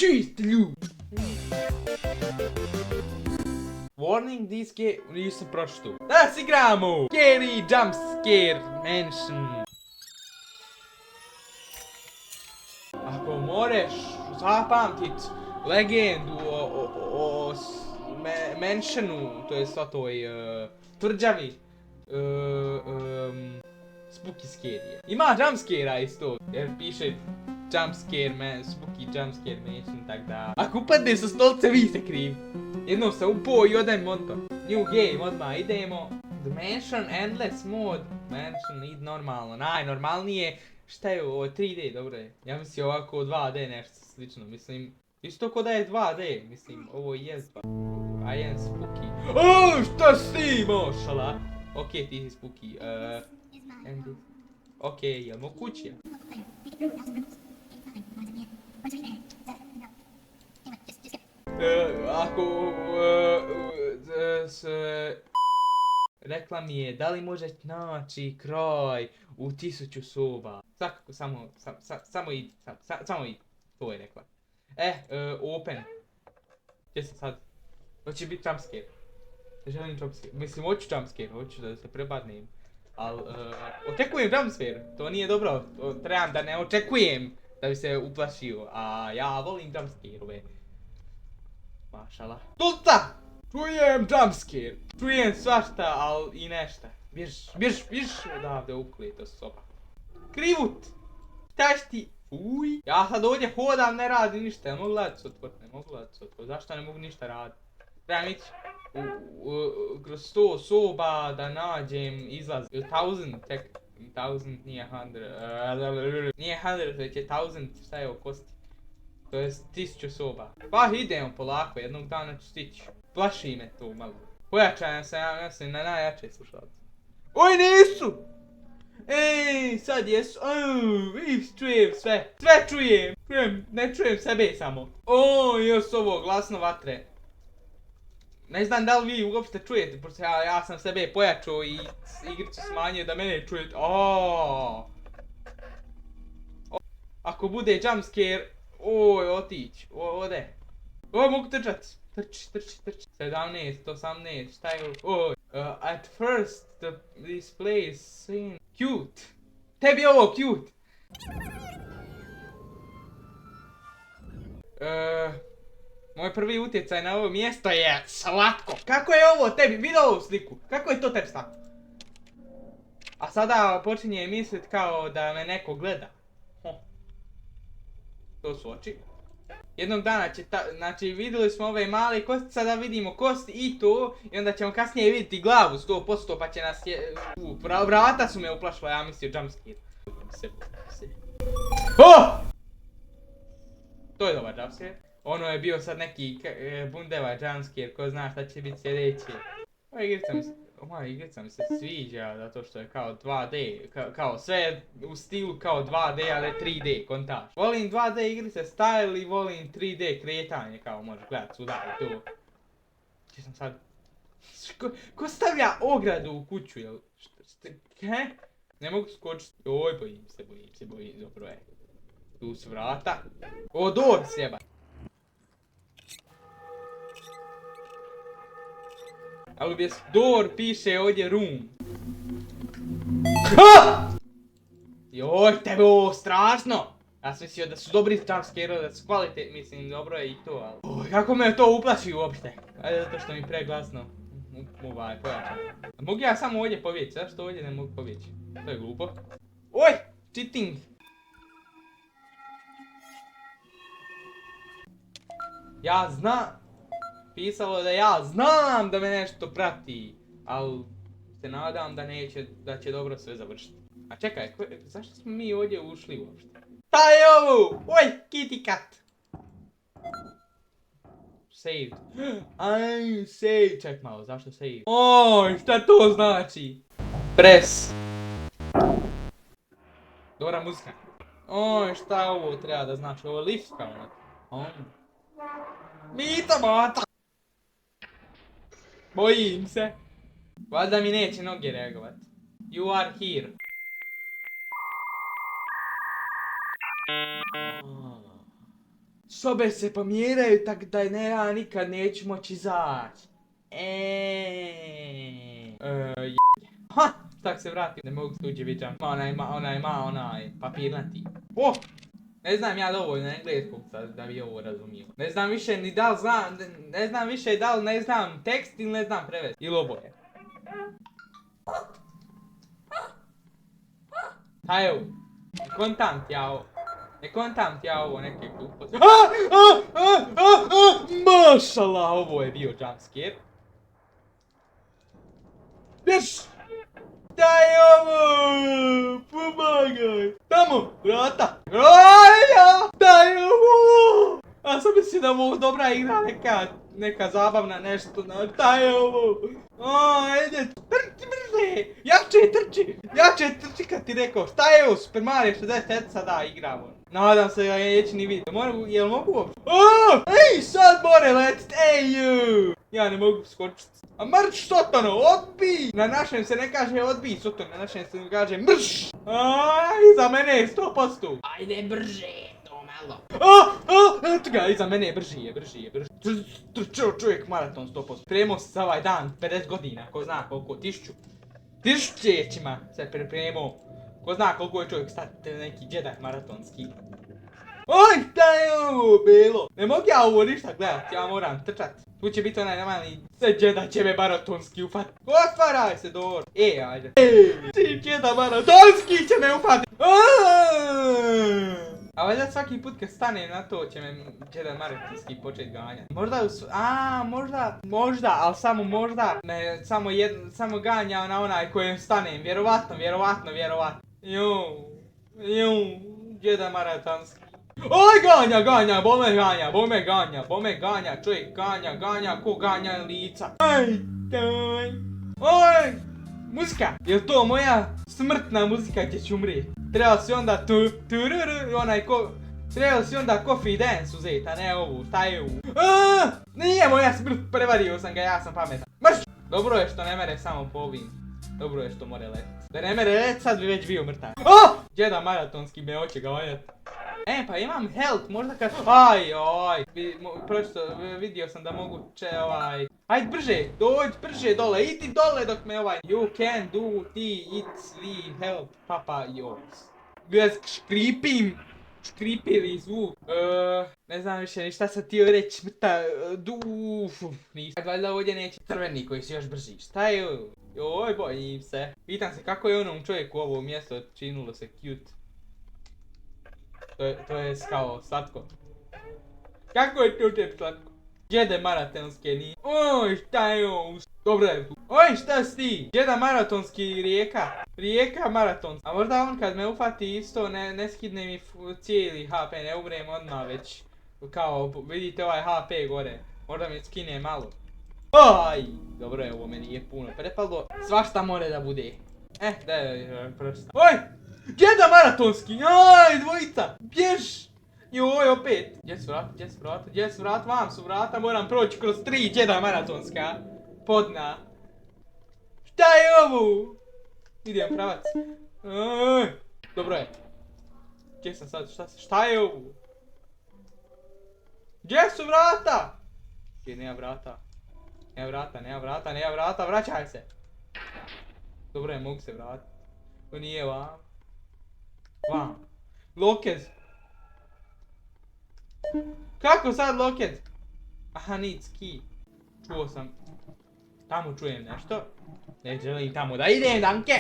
Čist ljub! Warning, this game... Nisam pročitao. Da si igramo! Scary Jump Scare Mansion. Ako moreš zapamtit legendu o Mansionu, to jest o toj tvrđavi, Spooky Scare. Ima jumpscare-a isto, jer piše jumpscare, Spooky jumpscare Mansion, tak da... Ako upadne sa stolce, vi ste krivi. Jednom se upao i odajem monto. New game, odmah idemo. The Mansion, Endless Mode. Mansion, id normalno, najnormalnije. Šta je ovo, 3D, dobro je. Ja mislim ovako 2D nešto slično, mislim. Isto ko da je 2D, mislim, ovo je pa. I am Spooky. O, šta si, mošala? Ok, ti si Spooky. Ok, jelmo kući? Ako... Rekla mi je, da li možeš naći kraj u 1000 soba? Svakako, samo idi, samo idi, to je rekla. Open. Gdje sam sad? Hoće biti jumpscare. Želim jumpscare, mislim hoću jumpscare, hoću da se prebadnem. Al, očekujem jumpscare, to nije dobro, trebam da ne očekujem da bi se uplašio, a ja volim jumpscare-ove. Mašala. Tulta! Čujem jumpscare, čujem svašta, al i nešta. Bjež odavde uklito soba. Krivut! Šta si ti? Uj! Ja sad ovdje hodam, ne radim ništa, ne mogu gledat se otvrt, zašto ne mogu ništa radit? Trebam ići kroz 100 soba da nađem izlaz, 1000 tek, 1000 nije 100, nije 100 već je 1000, šta je o kosti? To je 1000 soba. Pa idemo polako, jednog dana ću stići. Plaši me to malo. Pojačajem se, ja mislim na najjače slušalce. Oj, nisu! Ej, sad jesu, čujem sve. Sve čujem, ne čujem sebe samo. Još ovo, glasno vatre. Ne znam da li vi uopšte čujete, pošto ja sam sebe pojačao i igricu smanjio da mene čujete. Ako bude jumpscare, otić, ode. Mogu trčat. Trči. 17, 18, šta je ovo? At first, this place seemed cute. Tebi je ovo cute. Moj prvi utjecaj na ovo mjesto je slatko. Kako je ovo tebi? Vidi ovu sliku. Kako je to tebi slatko? A sada počinje mislit kao da me neko gleda. To su oči. Jednog dana će znači vidjeli smo ove male kosti, sada vidimo kosti i to. I onda ćemo kasnije vidjeti glavu 100% pa će nas vrata su me uplašila, ja mislio jumpscare. To je dobar jumpscare. Ono je bio sad neki bundeva jumpscare, ko zna šta će biti sljedeće. Ova igrica mi se sviđa, zato što je kao 2D, kao sve u stilu kao 2D, ali 3D, kontaž. Volim 2D igrice style i volim 3D kretanje, kao možeš gledat svuda i to. Gdje sam sad? Ko stavlja ogradu u kuću, jel? Ne mogu skočiti. Oj, bojim se, dobro je. Tu su vrata. Door sjeba. Ali gdje door piše ovdje room. Joj, tebe ovo strašno! Ja sam mislio da su dobri jumpscare-ovi, da su kvalitetni, mislim dobro je i to, ali... Kako me to uplaši uopšte? Ajde, zato što mi preglasno. Pojačam. Mogu ja samo ovdje pobjeći, zašto ovdje ne mogu pobjeći? To je glupo. Oj! Cheating! Ja znam! Pisalo da ja znam da me nešto prati, ali se nadam da neće, da će dobro sve završiti. A čekaj, zašto smo mi ovdje ušli uopšte? Šta je ovo? Oj, kitty cat! Saved. Save. Ček malo, zašto save? Oj, šta to znači? Press. Dobra muzika. Oj, šta ovo treba da znači? Ovo je lift kao neko. Mita mata! Bojim se. Valjda mi neće noge reagovat. You are here. Sobe se pomjeraju tak da ja nikad neću moći izaći. Ha! Tak se vratim, ne mogu tuđe viđam. Onaj papirnati. Oh! Ne znam ja dovoljno engleskog da bi ovo razumio. Ne znam više ni da li znam, ne znam više da li ne znam tekst ili ne znam prevest. Ili oboje. Ha evo, ne kontam ti ja ovo neke gluposti. Mašala, ovo je bio jumpscare. Bješ! Daj ovo! Pomagaj! Tamo! Vrata! Roja! Daj ovo! A sam mislim da ovo dobra igra, neka zabavna nešto. Daj ovo! Ajde! Trči brže! Jače trči kad ti rekao. Šta je ovo? Super Mario 64 sada igramo. Nadam se da neće ni vidjeti. Jel mogu uopće? Ej, sad more letit! Ej, ju! Ja ne mogu skočiti. A mrš, Sotano, odbij! Na našem se ne kaže odbij, Sotano, na našem se ne kaže mrš! Iza mene je 100%. Ajde brže, to malo. Eto ga, iza mene je brži. Trčao čovjek maraton 100%. Pripremao se za ovaj dan, 50 godina, ko zna koliko, 1000 tisućećima se pripremao. Ko zna koliko je čovjek stati neki džedak maratonski. Oj, šta je ovo bilo? Ne mogu ja ovo ništa gledat, ja moram trčat. Tu će biti onaj normalni džeda će me maratonski ufat. Otvaraj se door. Ajde. Džeda maratonski će me ufati. A valjda svaki put kad stane na to će me džeda maratonski počet ganjati. Možda, ali samo možda. Ne, samo ganja na onaj kojem stanem. Vjerovatno. Džeda maratonski. Oj, ganja, bome ganja, čovjek ganja, ko ganja lica. Oj, muzika, jel to moja smrtna muzika gdje ću umrijet? Trebao si onda trebao si onda Coffee Dance uzeti, a ne ovu, šta je ovu? Nije moja smrt, prevario sam ga, ja sam pametan. Mrš! Dobro je što ne mere samo po ovim. Dobro je što more let. Da ne mere let, sad bi već bio mrtav. Džeda maratonski me hoće ga valjati. Pa imam health, možda kad... Prosto vidio sam da mogu Ajde brže, dođi brže dole, idi dole dok me You can do the help, papa yours. Gledaj, škripili zvuk. Ne znam više ni šta sam htio reći, nisam. Valjda ovdje neće crveni koji su još brži, šta je ovo? Joj, bojim se. Pitam se kako je onom čovjeku ovo mjesto činilo se cute. To je kao slatko. Kako je to tebi slatko? Džede maratonske nije. Oj, šta je ovo? Dobro je tu. Oj, šta si ti? Džeda maratonski Rijeka maratonska. A možda on kad me ufati isto ne skidne mi cijeli HP, ne umrem odmah već. Kao, vidite ovaj HP gore. Možda mi skine malo. Dobro je, ovo meni je puno prepalo. Svašta more da bude. Daj, pročitam. Oj! Džeda maratonski! Dvojica! Bjež! Joj, opet! Gdje su vrata? Vam su vrata, moram proći kroz 3 džeda maratonska. Podna. Šta je ovo? Idem pravac. Dobro je. Gdje sam sad? Šta je ovo? Gdje su vrata? Nema vrata. Vraćaj se. Dobro je, mogu se vratiti. To nije vam. Lokez. Kako sad lokez? Aha, needs key. Čuo sam. Tamo čujem nešto. Ne želim tamo da idem, danke.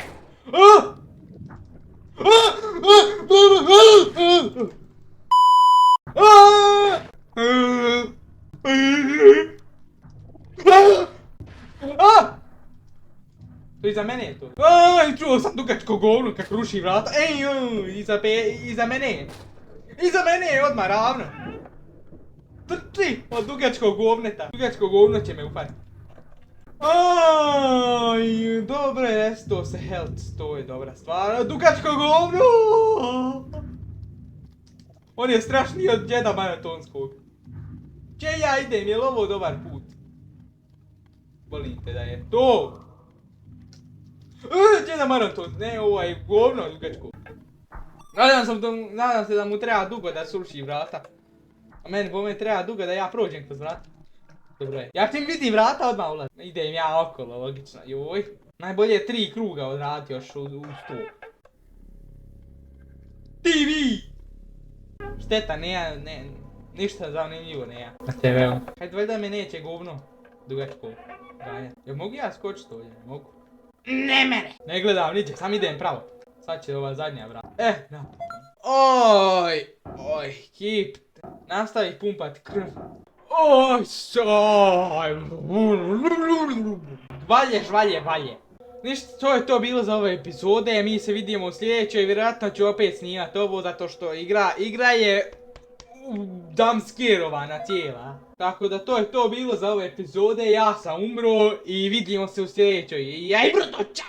To iza mene je to. Čuo sam dugačko govno kako ruši vrata. Iza mene. Iza mene je odmah ravno. Trči od dugačkog govneta. Dugačko govno će me ufati. Dobro je, resto se health, to je dobra stvar. Dugačko govno! On je strašniji od džeda maratonskog. Če ja idem, je li ovo dobar put? Volim te da je to. Džeda maraton, ne ovaj govno dugačko. Nadam se da mu treba dugo da sruši vrata. A meni bome treba dugo da ja prođem kroz vrata. Dobro je. Ja čim vidim vrata odmah ulazim. Idem ja okolo, logično. Joj. Najbolje je 3 kruga odraditi još u 100. TV! Šteta, ništa zanimljivo nema. Na TV-u. Hajde valjda me neće govno dugačko ganjati. Jel mogu ja skočiti ovdje? Ne mogu. Ne mene! Ne gledam niđe, sam idem pravo. Sad će ova zadnja vrata. Napokon. Oj, kip. Nastavi pumpat krv. Oj, saj. Valje. Ništa, to je to bilo za ove epizode, mi se vidimo u sljedećoj, vjerojatno ću opet snimati ovo zato što igra je damskerovana cijela. Tako da to je to bilo za ove epizode, ja sam umro i vidimo se u sljedećoj. Jaj bruto, čao!